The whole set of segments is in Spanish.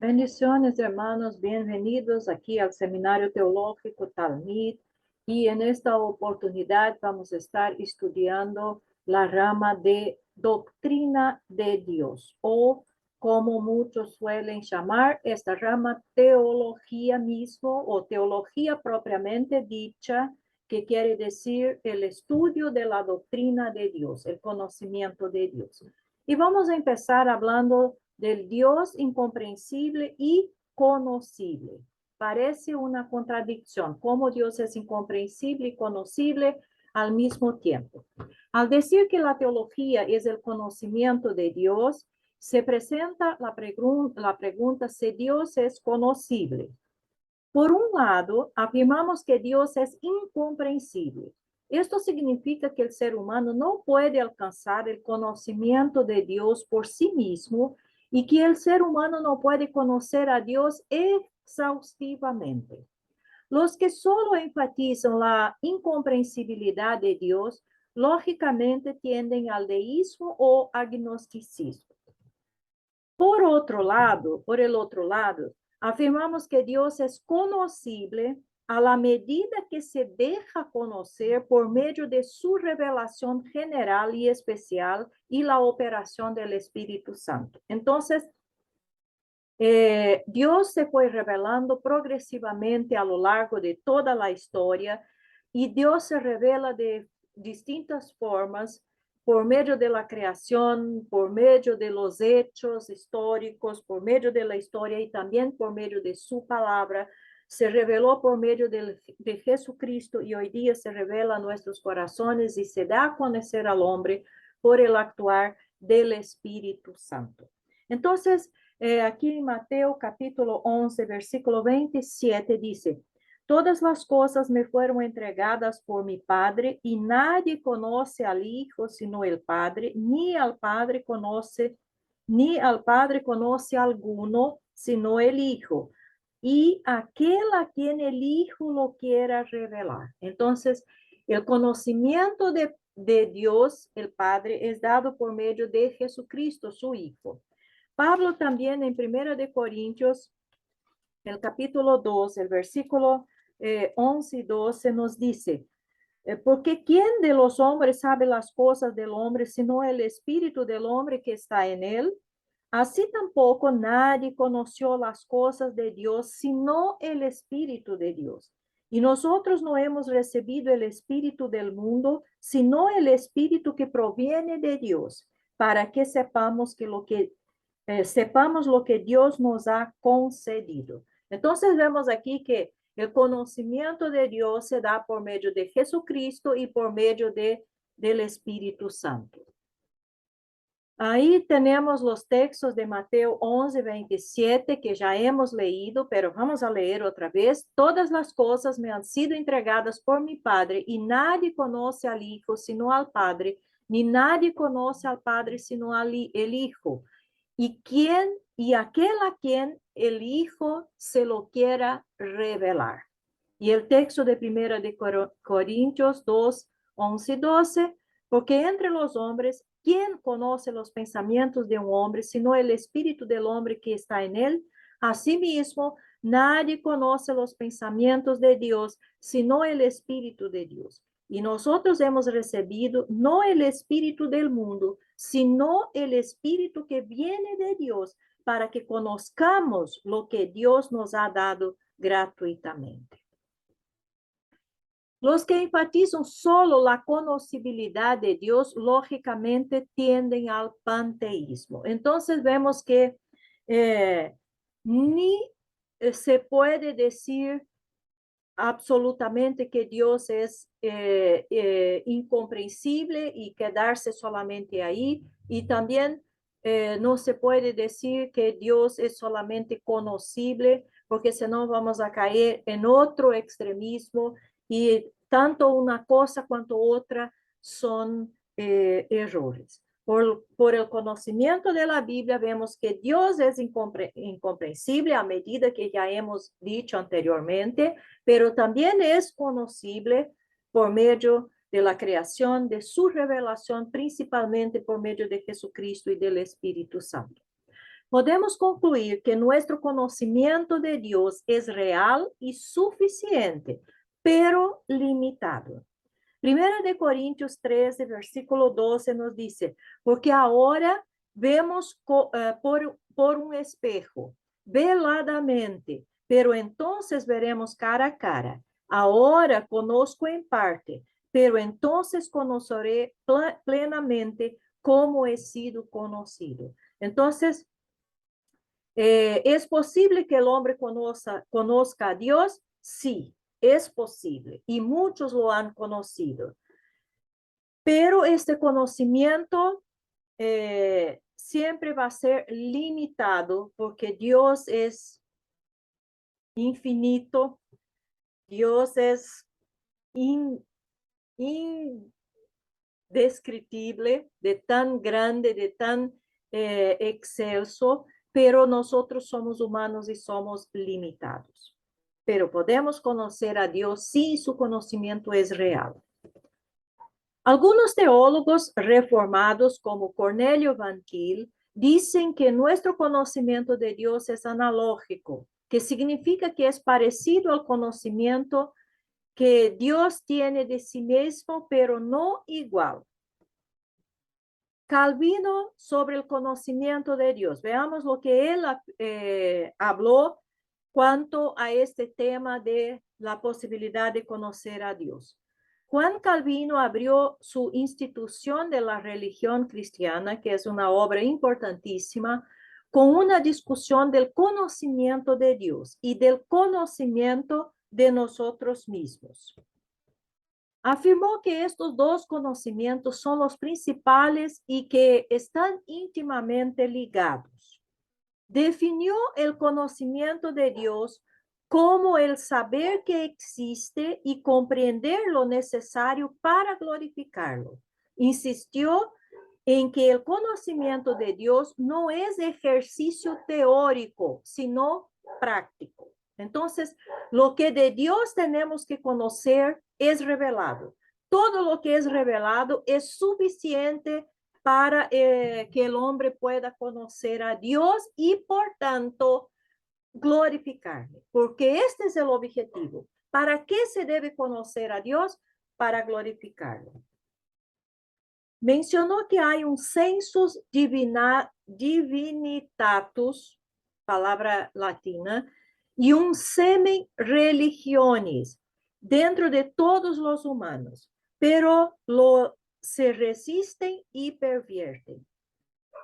Bendiciones, hermanos, bienvenidos aquí al Seminario Teológico Talmid. Y en esta oportunidad vamos a estar estudiando la rama de doctrina de Dios, o como muchos suelen llamar esta rama, teología mismo o teología propiamente dicha, que quiere decir el estudio de la doctrina de Dios, el conocimiento de Dios. Y vamos a empezar hablando del Dios incomprensible y conocible. Parece una contradicción, cómo Dios es incomprensible y conocible al mismo tiempo. Al decir que la teología es el conocimiento de Dios, se presenta la pregunta si Dios es conocible. Por un lado, afirmamos que Dios es incomprensible. Esto significa que el ser humano no puede alcanzar el conocimiento de Dios por sí mismo y que el ser humano no puede conocer a Dios exhaustivamente. Los que solo enfatizan la incomprensibilidad de Dios, lógicamente tienden al deísmo o agnosticismo. Por el otro lado, afirmamos que Dios es conocible a la medida que se deja conocer por medio de su revelación general y especial y la operación del Espíritu Santo. Entonces, Dios se fue revelando progresivamente a lo largo de toda la historia y Dios se revela de distintas formas por medio de la creación, por medio de los hechos históricos, por medio de la historia y también por medio de su palabra. Se reveló por medio de Jesucristo y hoy día se revela a nuestros corazones y se da a conocer al hombre por el actuar del Espíritu Santo. Entonces, aquí en Mateo capítulo 11, versículo 27 dice: todas las cosas me fueron entregadas por mi Padre y nadie conoce al Hijo sino el Padre, ni al Padre conoce alguno sino el Hijo, y aquel a quien el Hijo lo quiera revelar. Entonces, el conocimiento de Dios, el Padre, es dado por medio de Jesucristo, su Hijo. Pablo también en 1 de Corintios, el capítulo 2, el versículo 11 y 12 nos dice: porque ¿quién de los hombres sabe las cosas del hombre sino el espíritu del hombre que está en él? Así tampoco nadie conoció las cosas de Dios sino el espíritu de Dios. Y nosotros no hemos recibido el espíritu del mundo, sino el espíritu que proviene de Dios, para que sepamos lo que Dios nos ha concedido. Entonces vemos aquí que el conocimiento de Dios se da por medio de Jesucristo y por medio del Espíritu Santo. Ahí tenemos los textos de Mateo 11, 27 que ya hemos leído, pero vamos a leer otra vez. Todas las cosas me han sido entregadas por mi Padre y nadie conoce al Hijo sino al Padre, ni nadie conoce al Padre sino el Hijo. Y aquel a quien el Hijo se lo quiera revelar. Y el texto de 1 de Corintios 2, 11 y 12, porque entre los hombres, ¿quién conoce los pensamientos de un hombre, sino el espíritu del hombre que está en él? Asimismo, nadie conoce los pensamientos de Dios, sino el espíritu de Dios. Y nosotros hemos recibido no el espíritu del mundo, sino el espíritu que viene de Dios, para que conozcamos lo que Dios nos ha dado gratuitamente. Los que enfatizan solo la conocibilidad de Dios, lógicamente tienden al panteísmo. Entonces vemos que ni se puede decir absolutamente que Dios es incomprensible y quedarse solamente ahí. Y también no se puede decir que Dios es solamente conocible, porque senão vamos a caer en otro extremismo y tanto una cosa cuanto otra son errores. Por el conocimiento de la Biblia, vemos que Dios es incomprensible a medida que ya hemos dicho anteriormente, pero también es conocible por medio de la creación, de su revelación, principalmente por medio de Jesucristo y del Espíritu Santo. podemos concluir que nuestro conocimiento de Dios es real y suficiente, pero limitado. Primera de Corintios 13, versículo 12 nos dice, porque ahora vemos por un espejo, veladamente, pero entonces veremos cara a cara. Ahora conozco en parte, pero entonces conoceré plenamente como he sido conocido. Entonces, ¿es posible que el hombre conozca a Dios? Sí, es posible y muchos lo han conocido. Pero este conocimiento siempre va a ser limitado porque Dios es infinito, Dios es indescriptible, de tan grande, de tan excelso, pero nosotros somos humanos y somos limitados. Pero podemos conocer a Dios si su conocimiento es real. Algunos teólogos reformados, como Cornelio Van Til, dicen que nuestro conocimiento de Dios es analógico, que significa que es parecido al conocimiento que Dios tiene de sí mismo, pero no igual. Calvino sobre el conocimiento de Dios. Veamos lo que él habló cuanto a este tema de la posibilidad de conocer a Dios. Juan Calvino abrió su Institución de la Religión Cristiana, que es una obra importantísima, con una discusión del conocimiento de Dios y del conocimiento de nosotros mismos. Afirmó que estos dos conocimientos son los principales y que están íntimamente ligados. Definió el conocimiento de Dios como el saber que existe y comprender lo necesario para glorificarlo. Insistió en que el conocimiento de Dios no es ejercicio teórico, sino práctico. Entonces, lo que de Dios tenemos que conocer es revelado. Todo lo que es revelado es suficiente para que el hombre pueda conocer a Dios y, por tanto, glorificarle. Porque este es el objetivo. ¿Para qué se debe conocer a Dios? Para glorificarlo. Mencionó que hay un sensus divinitatus, palabra latina, y un semen religionis dentro de todos los humanos, pero se resisten y pervierten.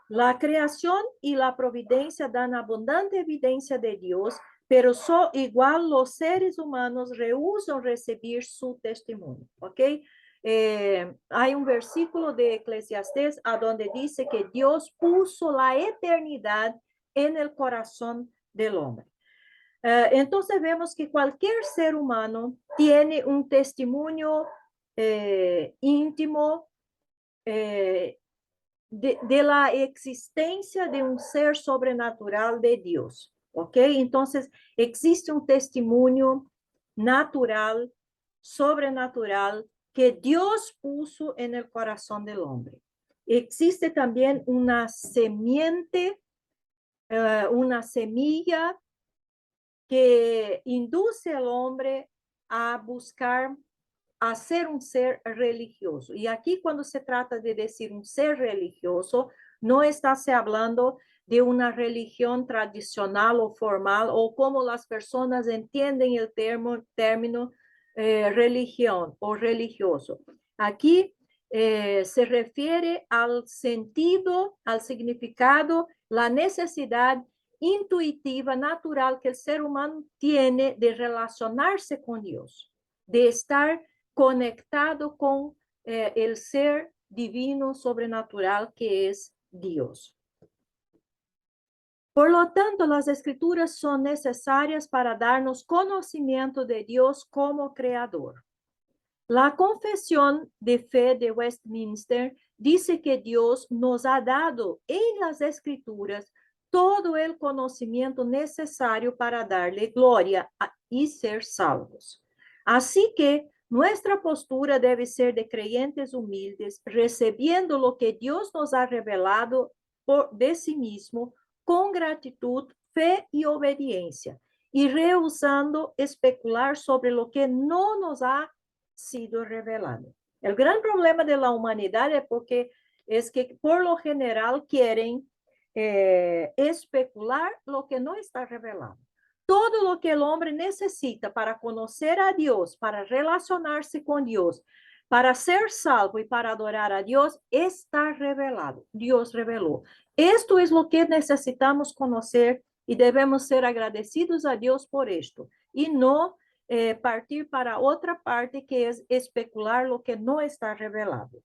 La creación y la providencia dan abundante evidencia de Dios, pero igual los seres humanos rehúsan recibir su testimonio, ¿ok? Hay un versículo de Eclesiastés a donde dice que Dios puso la eternidad en el corazón del hombre. Entonces vemos que cualquier ser humano tiene un testimonio íntimo de la existencia de un ser sobrenatural de Dios, ¿ok? Entonces existe un testimonio natural, sobrenatural, que Dios puso en el corazón del hombre. Existe también una semiente, una semilla que induce al hombre a buscar a ser un ser religioso. Y aquí cuando se trata de decir un ser religioso, no está se hablando de una religión tradicional o formal o como las personas entienden el término religión o religioso. Aquí se refiere al sentido, al significado, la necesidad intuitiva, natural que el ser humano tiene de relacionarse con Dios, de estar conectado con el ser divino, sobrenatural que es Dios. Por lo tanto, las escrituras son necesarias para darnos conocimiento de Dios como creador. La confesión de fe de Westminster dice que Dios nos ha dado en las escrituras todo el conocimiento necesario para darle gloria y ser salvos. Así que nuestra postura debe ser de creyentes humildes, recibiendo lo que Dios nos ha revelado de sí mismo con gratitud, fe y obediencia, y rehusando especular sobre lo que no nos ha sido revelado. El gran problema de la humanidad es que por lo general quieren especular lo que no está revelado. Todo lo que el hombre necesita para conocer a Dios, para relacionarse con Dios, para ser salvo y para adorar a Dios, está revelado. Dios reveló. Esto es lo que necesitamos conocer y debemos ser agradecidos a Dios por esto. Y no partir para otra parte que es especular lo que no está revelado.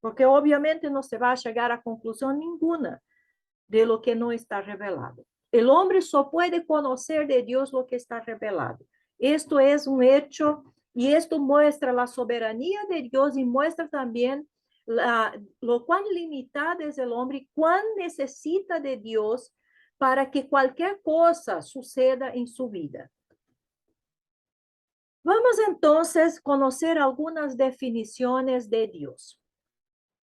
Porque obviamente no se va a llegar a conclusión ninguna de lo que no está revelado. El hombre solo puede conocer de Dios lo que está revelado. Esto es un hecho y esto muestra la soberanía de Dios y muestra también lo cuán limitado es el hombre, cuán necesita de Dios para que cualquier cosa suceda en su vida. Vamos entonces a conocer algunas definiciones de Dios.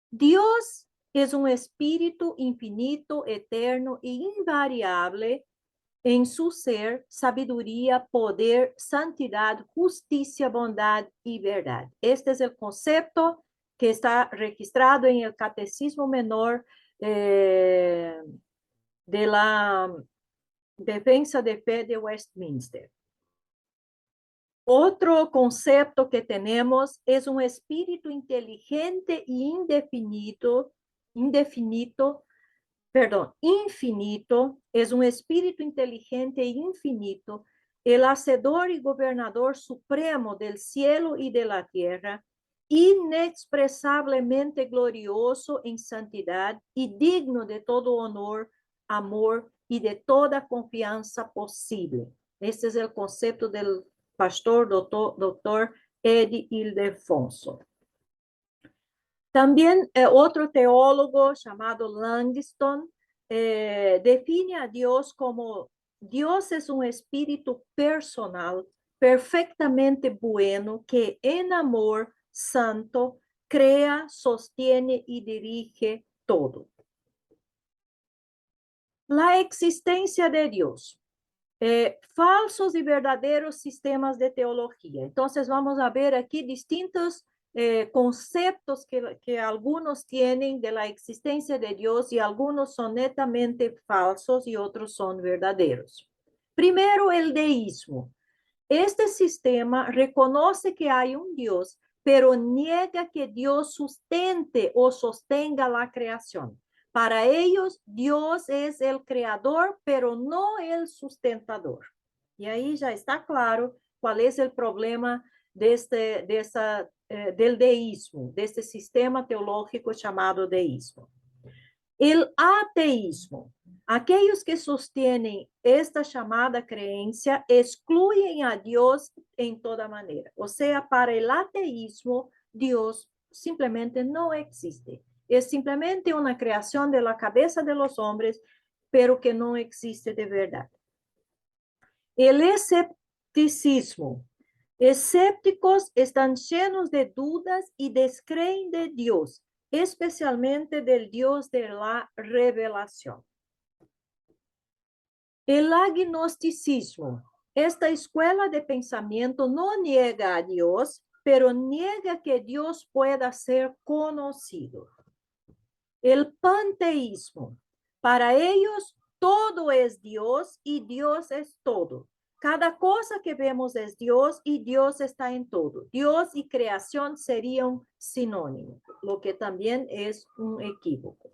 Dios es un espíritu infinito, eterno e invariable en su ser, sabiduría, poder, santidad, justicia, bondad y verdad. Este es el concepto que está registrado en el Catecismo Menor de la Defensa de Fe de Westminster. Otro concepto que tenemos es un espíritu inteligente e infinito, es un espíritu inteligente e infinito, el hacedor y gobernador supremo del cielo y de la tierra, inexpresablemente glorioso en santidad y digno de todo honor, amor y de toda confianza posible. Este es el concepto del pastor doctor Eddie Ildefonso. También otro teólogo llamado Langston define a Dios como Dios es un espíritu personal, perfectamente bueno, que en amor santo crea, sostiene y dirige todo. La existencia de Dios. Falsos y verdaderos sistemas de teología. Entonces vamos a ver aquí distintos conceptos que algunos tienen de la existencia de Dios y algunos son netamente falsos y otros son verdaderos. Primero, el deísmo. Este sistema reconoce que hay un Dios, pero niega que Dios sustente o sostenga la creación. Para ellos, Dios es el creador, pero no el sustentador. Y ahí ya está claro cuál es el problema del deísmo, de este sistema teológico llamado deísmo. El ateísmo. Aquellos que sostienen esta llamada creencia excluyen a Dios en toda manera. O sea, para el ateísmo, Dios simplemente no existe. Es simplemente una creación de la cabeza de los hombres, pero que no existe de verdad. El escepticismo. Escépticos están llenos de dudas y descreen de Dios, especialmente del Dios de la revelación. El agnosticismo. Esta escuela de pensamiento no niega a Dios, pero niega que Dios pueda ser conocido. El panteísmo. Para ellos, todo es Dios y Dios es todo. Cada cosa que vemos es Dios y Dios está en todo. Dios y creación serían sinónimos, lo que también es un equívoco.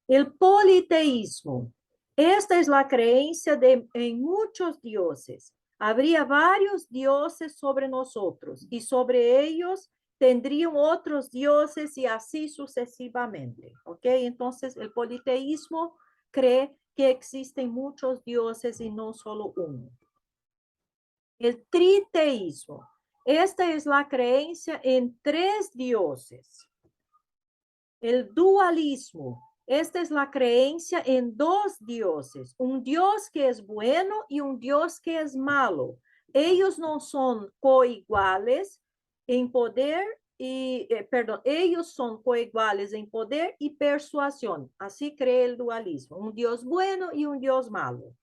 El politeísmo. Esta es la creencia en muchos dioses. Habría varios dioses sobre nosotros y sobre ellos tendrían otros dioses y así sucesivamente. ¿Ok? Entonces, el politeísmo cree que existen muchos dioses y no solo uno. El triteísmo. Esta es la creencia en 3 dioses. El dualismo. Esta es la creencia en 2 dioses, un Dios que es bueno y un Dios que es malo. Ellos no son coiguales en poder ellos son coiguales en poder y persuasión. Así cree el dualismo, un Dios bueno y un Dios malo.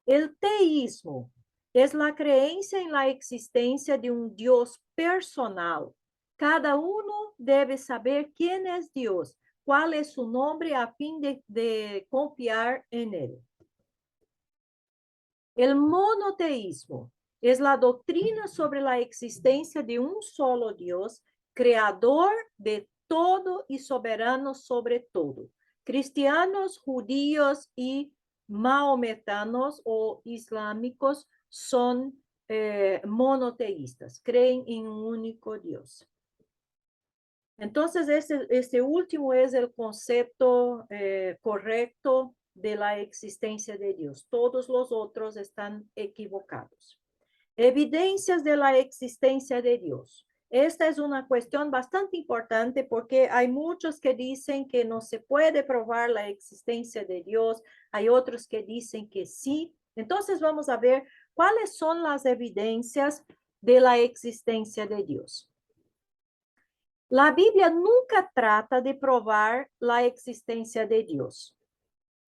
El teísmo es la creencia en la existencia de un Dios personal. Cada uno debe saber quién es Dios, cuál es su nombre a fin de confiar en él. El monoteísmo es la doctrina sobre la existencia de un solo Dios, creador de todo y soberano sobre todo. Cristianos, judíos y mahometanos o islámicos son monoteístas, creen en un único Dios. Entonces, este último es el concepto correcto de la existencia de Dios. Todos los otros están equivocados. Evidencias de la existencia de Dios. Esta es una cuestión bastante importante porque hay muchos que dicen que no se puede probar la existencia de Dios. Hay otros que dicen que sí. Entonces vamos a ver cuáles son las evidencias de la existencia de Dios. La Biblia nunca trata de probar la existencia de Dios.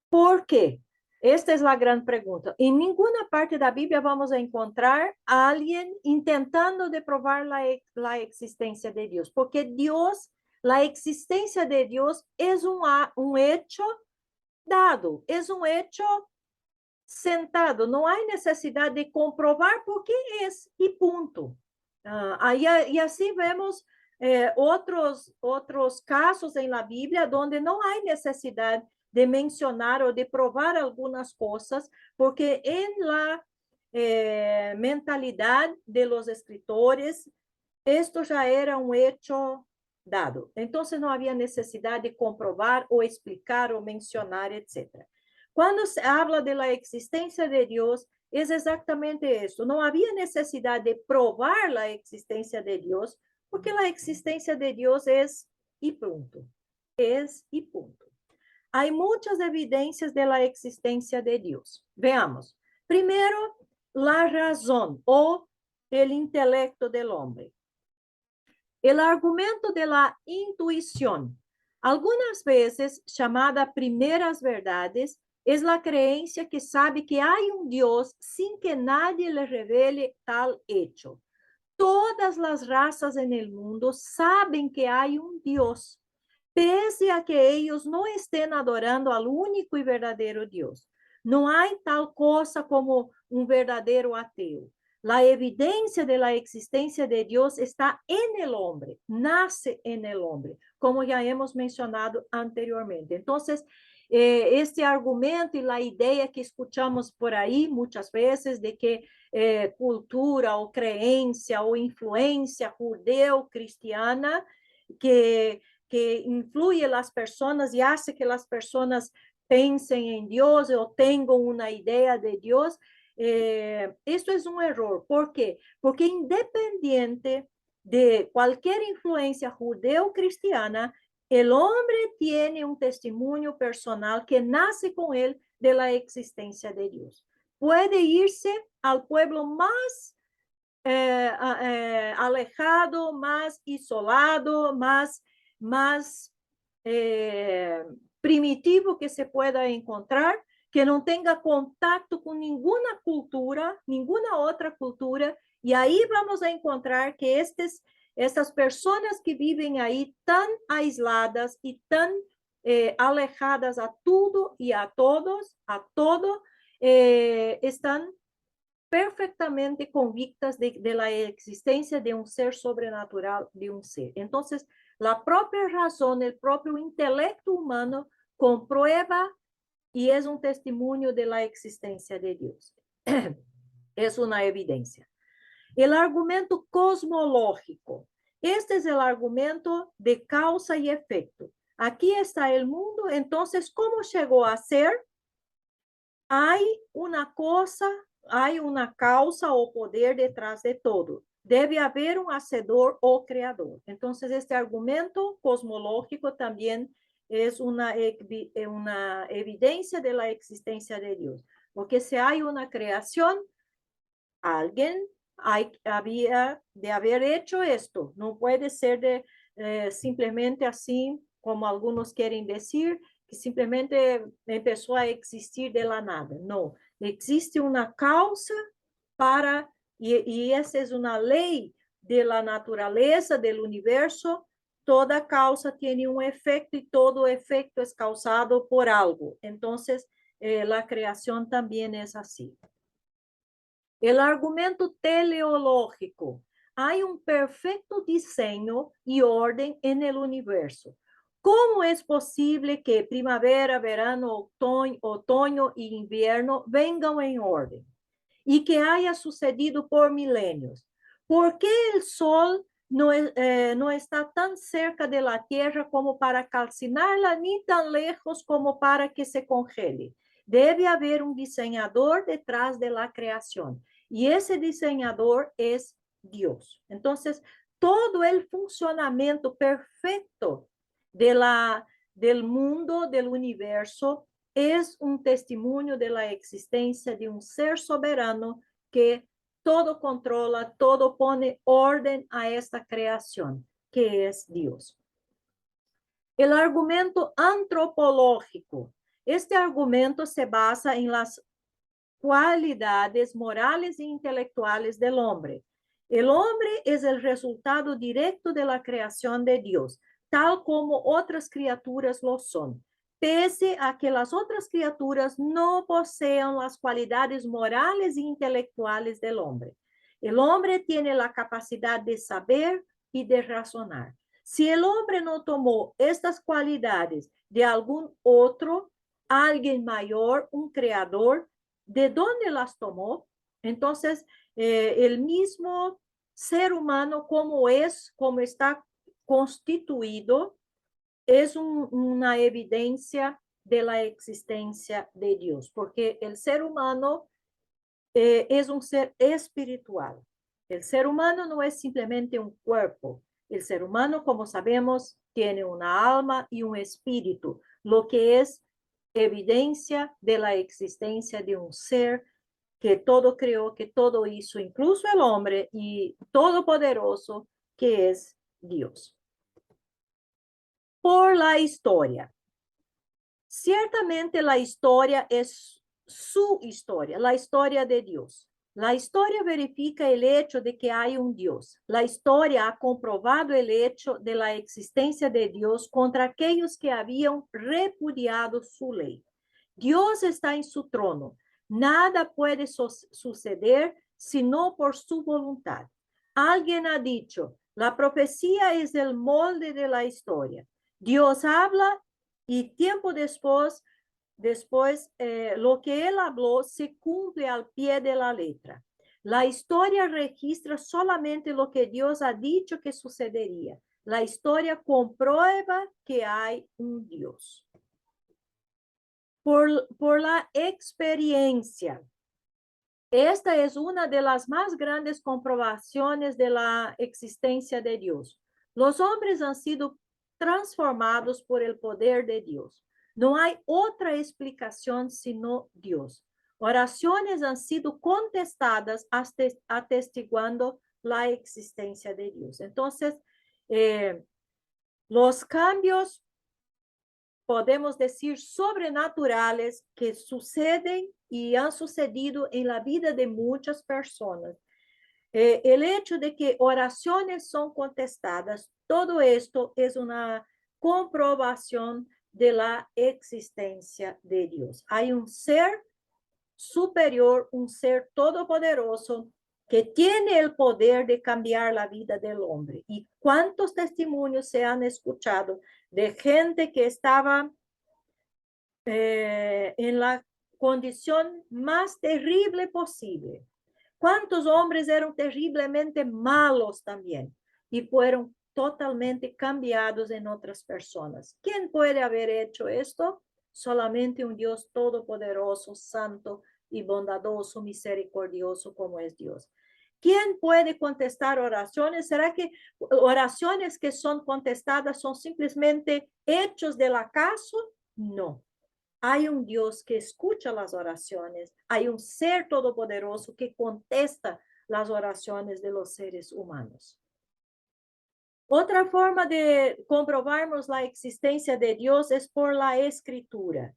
¿Por qué? Esta es la gran pregunta. En ninguna parte de la Biblia vamos a encontrar a alguien intentando de probar la existencia de Dios, porque Dios, la existencia de Dios es un hecho dado, es un hecho sentado. No hay necesidad de comprobar por qué es y punto. Y así vemos otros casos en la Biblia donde no hay necesidad de mencionar o de probar algunas cosas, porque en la mentalidad de los escritores, esto ya era un hecho dado. Entonces no había necesidad de comprobar o explicar o mencionar, etc. Cuando se habla de la existencia de Dios, es exactamente eso. No había necesidad de probar la existencia de Dios, porque la existencia de Dios es y punto. Es y punto. Hay muchas evidencias de la existencia de Dios. Veamos. Primero, la razón o el intelecto del hombre. El argumento de la intuición, algunas veces llamada primeras verdades, es la creencia que sabe que hay un Dios sin que nadie le revele tal hecho. Todas las razas en el mundo saben que hay un Dios, pese a que ellos no estén adorando al único y verdadero Dios. No hay tal cosa como un verdadero ateo. La evidencia de la existencia de Dios está en el hombre, nace en el hombre, como ya hemos mencionado anteriormente. Entonces, este argumento y la idea que escuchamos por ahí muchas veces de que cultura o creencia o influencia judeo-cristiana que influye en las personas y hace que las personas piensen en Dios o tengan una idea de Dios, esto es un error. ¿Por qué? Porque independiente de cualquier influencia judeo-cristiana, el hombre tiene un testimonio personal que nace con él de la existencia de Dios. Puede irse al pueblo más alejado, más isolado, más primitivo que se pueda encontrar, que no tenga contacto con ninguna cultura, ninguna otra cultura, y ahí vamos a encontrar que estas personas que viven ahí tan aisladas y tan alejadas a todo y a todos, a todo, están perfectamente convictas de la existencia de un ser sobrenatural, de un ser. Entonces, la propia razón, el propio intelecto humano comprueba y es un testimonio de la existencia de Dios. Es una evidencia. El argumento cosmológico. Este es el argumento de causa y efecto. Aquí está el mundo, entonces, ¿cómo llegó a ser? Hay una cosa, hay una causa o poder detrás de todo. Debe haber un hacedor o creador. Entonces, este argumento cosmológico también es una evidencia de la existencia de Dios. Porque si hay una creación, alguien había de haber hecho esto. No puede ser simplemente así, como algunos quieren decir, que simplemente empezó a existir de la nada. No, existe una causa para, y esa es una ley de la naturaleza, del universo. Toda causa tiene un efecto y todo efecto es causado por algo. Entonces, la creación también es así. El argumento teleológico. Hay un perfecto diseño y orden en el universo. ¿Cómo es posible que primavera, verano, otoño y invierno vengan en orden? Y que haya sucedido por milenios. ¿Por qué el Sol no está tan cerca de la Tierra como para calcinarla, ni tan lejos como para que se congele? Debe haber un diseñador detrás de la creación. Y ese diseñador es Dios. Entonces, todo el funcionamiento perfecto del mundo, del universo, es un testimonio de la existencia de un ser soberano que todo controla, todo pone orden a esta creación, que es Dios. El argumento antropológico. Este argumento se basa en las cualidades morales e intelectuales del hombre. El hombre es el resultado directo de la creación de Dios, tal como otras criaturas lo son, pese a que las otras criaturas no posean las cualidades morales e intelectuales del hombre. El hombre tiene la capacidad de saber y de razonar. Si el hombre no tomó estas cualidades de algún otro, alguien mayor, un creador, ¿de dónde las tomó? Entonces, el mismo ser humano, como está constituido, es una evidencia de la existencia de Dios, porque el ser humano es un ser espiritual. El ser humano no es simplemente un cuerpo. El ser humano, como sabemos, tiene una alma y un espíritu, lo que es evidencia de la existencia de un ser que todo creó, que todo hizo, incluso el hombre y todopoderoso, que es Dios. Por la historia. Ciertamente la historia es su historia, la historia de Dios. La historia verifica el hecho de que hay un Dios. La historia ha comprobado el hecho de la existencia de Dios contra aquellos que habían repudiado su ley. Dios está en su trono. Nada puede suceder sino por su voluntad. Alguien ha dicho, la profecía es el molde de la historia. Dios habla y tiempo después lo que él habló se cumple al pie de la letra. La historia registra solamente lo que Dios ha dicho que sucedería. La historia comprueba que hay un Dios. Por la experiencia. Esta es una de las más grandes comprobaciones de la existencia de Dios. Los hombres han sido transformados por el poder de Dios. No hay otra explicación sino Dios. Oraciones han sido contestadas atestiguando la existencia de Dios. Entonces, los cambios, podemos decir, sobrenaturales que suceden y han sucedido en la vida de muchas personas. El hecho de que oraciones son contestadas, todo esto es una comprobación de la existencia de Dios. Hay un ser superior, un ser todopoderoso que tiene el poder de cambiar la vida del hombre. ¿Y cuántos testimonios se han escuchado de gente que estaba en la condición más terrible posible? ¿Cuántos hombres eran terriblemente malos también y fueron totalmente cambiados en otras personas? ¿Quién puede haber hecho esto? Solamente un Dios todopoderoso, santo y bondadoso, misericordioso como es Dios. ¿Quién puede contestar oraciones? ¿Será que oraciones que son contestadas son simplemente hechos del acaso? No. Hay un Dios que escucha las oraciones, hay un ser todopoderoso que contesta las oraciones de los seres humanos. Otra forma de comprobarmos la existencia de Dios es por la escritura.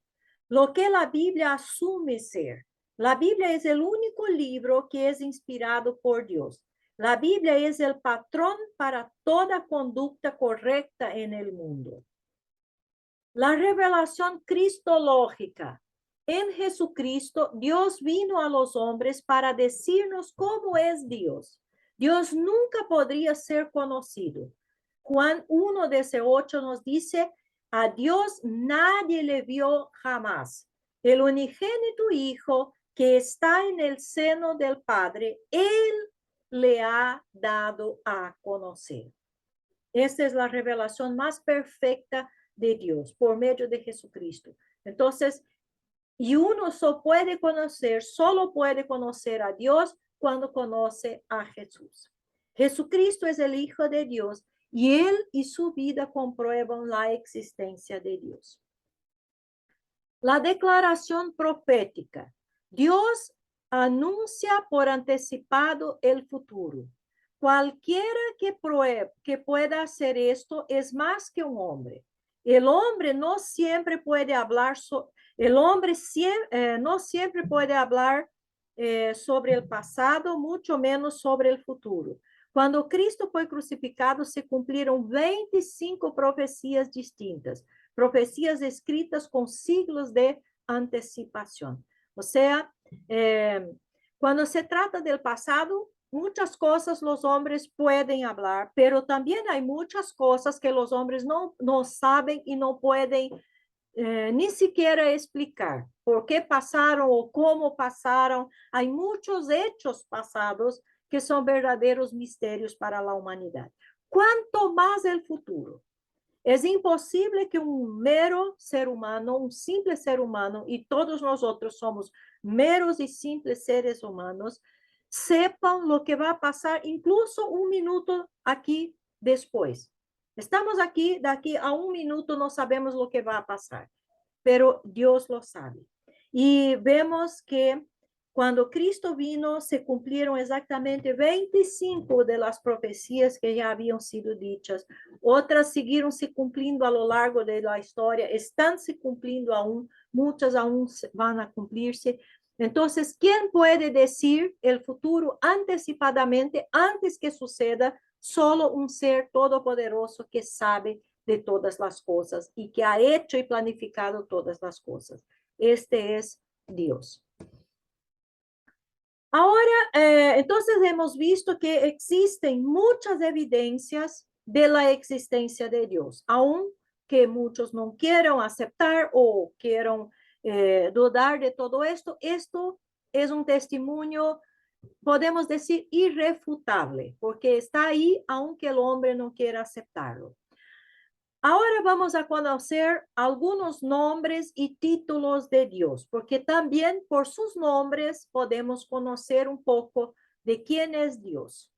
Lo que la Biblia asume ser. La Biblia es el único libro que es inspirado por Dios. La Biblia es el patrón para toda conducta correcta en el mundo. La revelación cristológica. En Jesucristo, Dios vino a los hombres para decirnos cómo es Dios. Dios nunca podría ser conocido. Juan 1:18 nos dice, a Dios nadie le vio jamás. El unigénito Hijo que está en el seno del Padre, Él le ha dado a conocer. Esta es la revelación más perfecta de Dios por medio de Jesucristo. Entonces, y uno solo puede conocer a Dios cuando conoce a Jesús. Jesucristo es el Hijo de Dios y Él y su vida comprueban la existencia de Dios. La declaración profética. Dios anuncia por anticipado el futuro. Cualquiera que pueda hacer esto es más que un hombre. El hombre no siempre puede hablar, no siempre puede hablar sobre el pasado, mucho menos sobre el futuro. Cuando Cristo fue crucificado, se cumplieron 25 profecías distintas, profecías escritas con siglos de anticipación. O sea, cuando se trata del pasado, muchas cosas los hombres pueden hablar, pero también hay muchas cosas que los hombres no saben y no pueden ni siquiera explicar por qué pasaron o cómo pasaron. Hay muchos hechos pasados que son verdaderos misterios para la humanidad. ¿Cuánto más el futuro? Es imposible que un mero ser humano, un simple ser humano, y todos nosotros somos meros y simples seres humanos, sepan lo que va a pasar incluso un minuto aquí después. Estamos aquí, de aquí a un minuto no sabemos lo que va a pasar, pero Dios lo sabe. Y vemos que cuando Cristo vino, se cumplieron exactamente 25 de las profecías que ya habían sido dichas. Otras siguieron se cumpliendo a lo largo de la historia, están se cumpliendo aún, muchas aún van a cumplirse. Entonces, ¿quién puede decir el futuro anticipadamente, antes que suceda? Solo un ser todopoderoso que sabe de todas las cosas y que ha hecho y planificado todas las cosas. Este es Dios. Ahora, entonces hemos visto que existen muchas evidencias de la existencia de Dios, aunque muchos no quieran aceptar o quieran dudar de todo esto. Esto es un testimonio, podemos decir, irrefutable, porque está ahí aunque el hombre no quiera aceptarlo. Ahora vamos a conocer algunos nombres y títulos de Dios, porque también por sus nombres podemos conocer un poco de quién es Dios.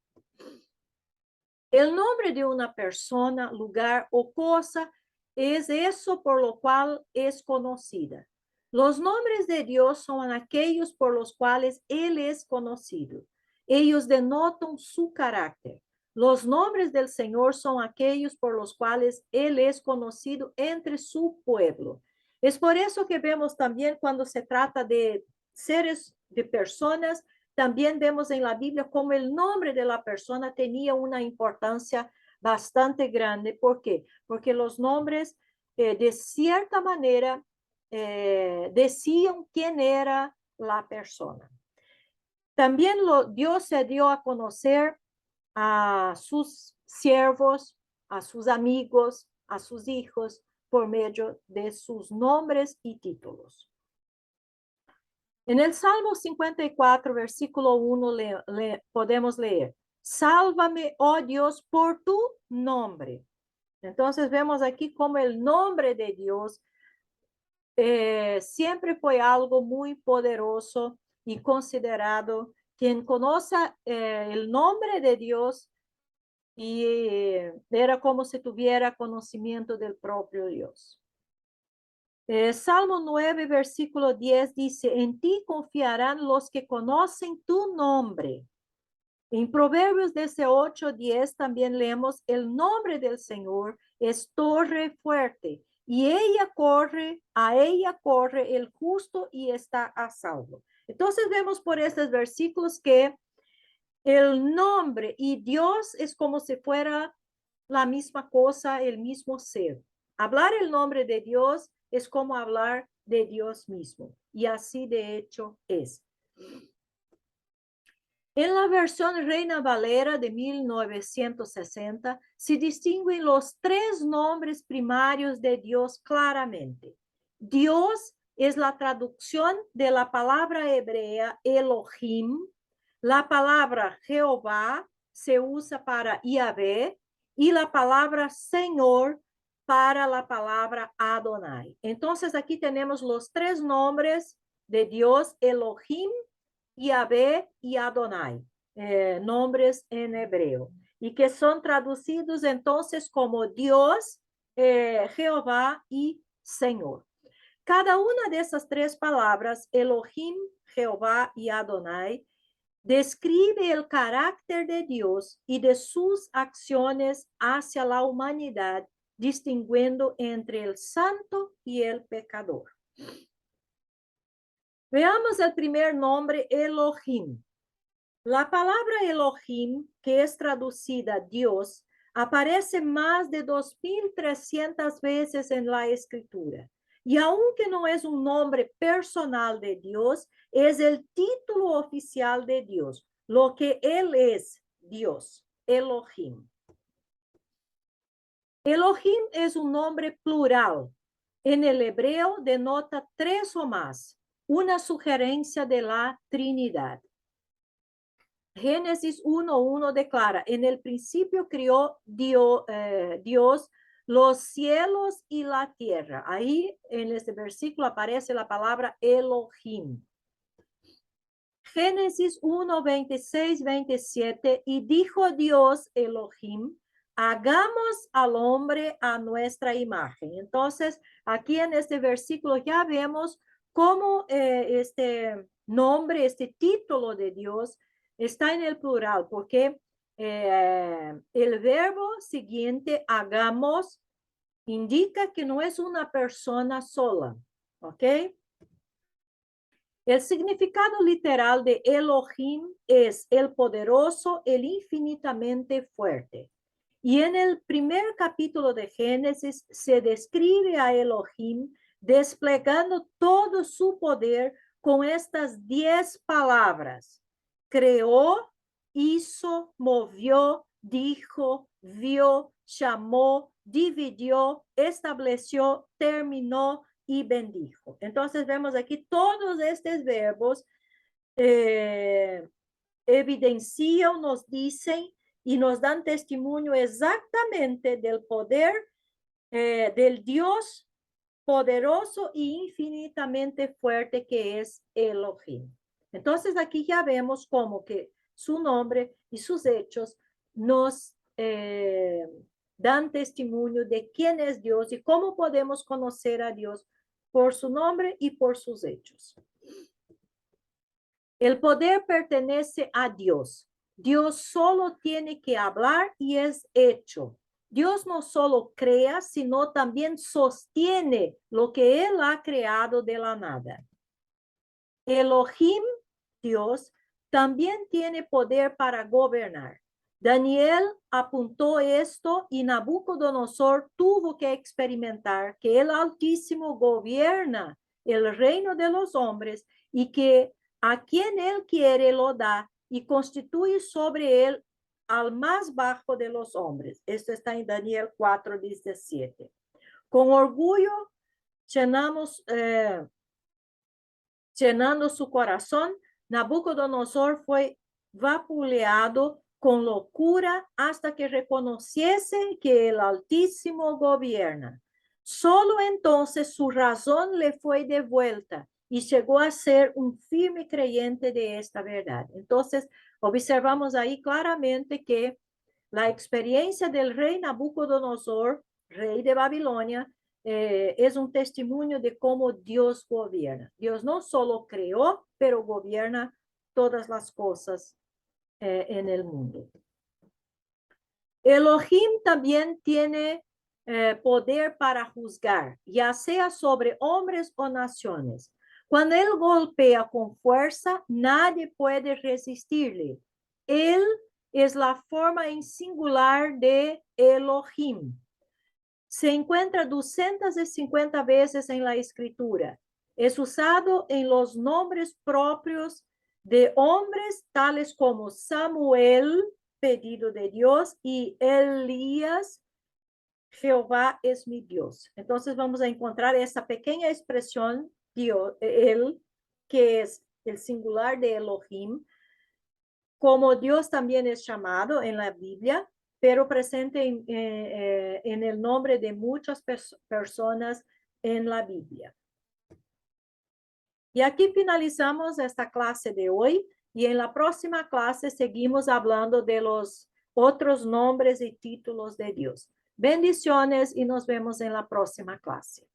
El nombre de una persona, lugar o cosa es eso por lo cual es conocida. Los nombres de Dios son aquellos por los cuales Él es conocido. Ellos denotan su carácter. Los nombres del Señor son aquellos por los cuales Él es conocido entre su pueblo. Es por eso que vemos también cuando se trata de seres, de personas, también vemos en la Biblia como el nombre de la persona tenía una importancia bastante grande. ¿Por qué? Porque los nombres, de cierta manera, decían quién era la persona. También Dios se dio a conocer a sus siervos, a sus amigos, a sus hijos, por medio de sus nombres y títulos. En el Salmo 54, versículo 1, podemos leer, sálvame, oh Dios, por tu nombre. Entonces vemos aquí como el nombre de Dios siempre fue algo muy poderoso y considerado. Quien conoce el nombre de Dios y era como si tuviera conocimiento del propio Dios. Salmo 9, versículo 10 dice, en ti confiarán los que conocen tu nombre. En Proverbios 18:10 también leemos, el nombre del Señor es torre fuerte, y a ella corre el justo y está a salvo. Entonces vemos por estos versículos que el nombre y Dios es como si fuera la misma cosa, el mismo ser. Hablar el nombre de Dios es como hablar de Dios mismo, y así de hecho es. En la versión Reina Valera de 1960 se distinguen los tres nombres primarios de Dios claramente. Dios es la traducción de la palabra hebrea Elohim. La palabra Jehová se usa para Yahvé y la palabra Señor para la palabra Adonai. Entonces aquí tenemos los tres nombres de Dios, Elohim, Yahvé y Adonai, nombres en hebreo, y que son traducidos entonces como Dios, Jehová y Señor. Cada una de esas tres palabras, Elohim, Jehová y Adonai, describe el carácter de Dios y de sus acciones hacia la humanidad, distinguiendo entre el santo y el pecador. Veamos el primer nombre, Elohim. La palabra Elohim, que es traducida Dios, aparece más de 2300 veces en la escritura. Y aunque no es un nombre personal de Dios, es el título oficial de Dios, lo que Él es, Dios, Elohim. Elohim es un nombre plural. En el hebreo denota tres o más, una sugerencia de la Trinidad. Génesis 1:1 declara, en el principio crió Dios los cielos y la tierra. Ahí en este versículo aparece la palabra Elohim. Génesis 1:26-27, y dijo Dios Elohim, hagamos al hombre a nuestra imagen. Entonces, aquí en este versículo ya vemos cómo este nombre, este título de Dios está en el plural, porque el verbo siguiente, hagamos, indica que no es una persona sola, ¿ok? El significado literal de Elohim es el poderoso, el infinitamente fuerte. Y en el primer capítulo de Génesis se describe a Elohim desplegando todo su poder con estas 10 palabras. Creó, hizo, movió, dijo, vio, llamó, dividió, estableció, terminó y bendijo. Entonces vemos aquí todos estos verbos evidencian, nos dicen y nos dan testimonio exactamente del poder del Dios poderoso e infinitamente fuerte que es Elohim. Entonces aquí ya vemos cómo que su nombre y sus hechos nos dan testimonio de quién es Dios y cómo podemos conocer a Dios por su nombre y por sus hechos. El poder pertenece a Dios. Dios solo tiene que hablar y es hecho. Dios no solo crea, sino también sostiene lo que Él ha creado de la nada. Elohim, Dios, también tiene poder para gobernar. Daniel apuntó esto y Nabucodonosor tuvo que experimentar que el Altísimo gobierna el reino de los hombres y que a quien Él quiere lo da y constituye sobre él al más bajo de los hombres. Esto está en Daniel 4:17. Con orgullo llenando su corazón, Nabucodonosor fue vapuleado con locura hasta que reconociese que el Altísimo gobierna. Solo entonces su razón le fue devuelta y llegó a ser un firme creyente de esta verdad. Entonces, observamos ahí claramente que la experiencia del rey Nabucodonosor, rey de Babilonia, es un testimonio de cómo Dios gobierna. Dios no solo creó, pero gobierna todas las cosas en el mundo. Elohim también tiene poder para juzgar, ya sea sobre hombres o naciones. Cuando él golpea con fuerza, nadie puede resistirle. Él es la forma en singular de Elohim. Se encuentra 250 veces en la escritura. Es usado en los nombres propios de hombres tales como Samuel, pedido de Dios, y Elías, Jehová es mi Dios. Entonces vamos a encontrar esa pequeña expresión, Dios, él, que es el singular de Elohim, como Dios también es llamado en la Biblia, pero presente en el nombre de muchas personas en la Biblia. Y aquí finalizamos esta clase de hoy y en la próxima clase seguimos hablando de los otros nombres y títulos de Dios. Bendiciones y nos vemos en la próxima clase.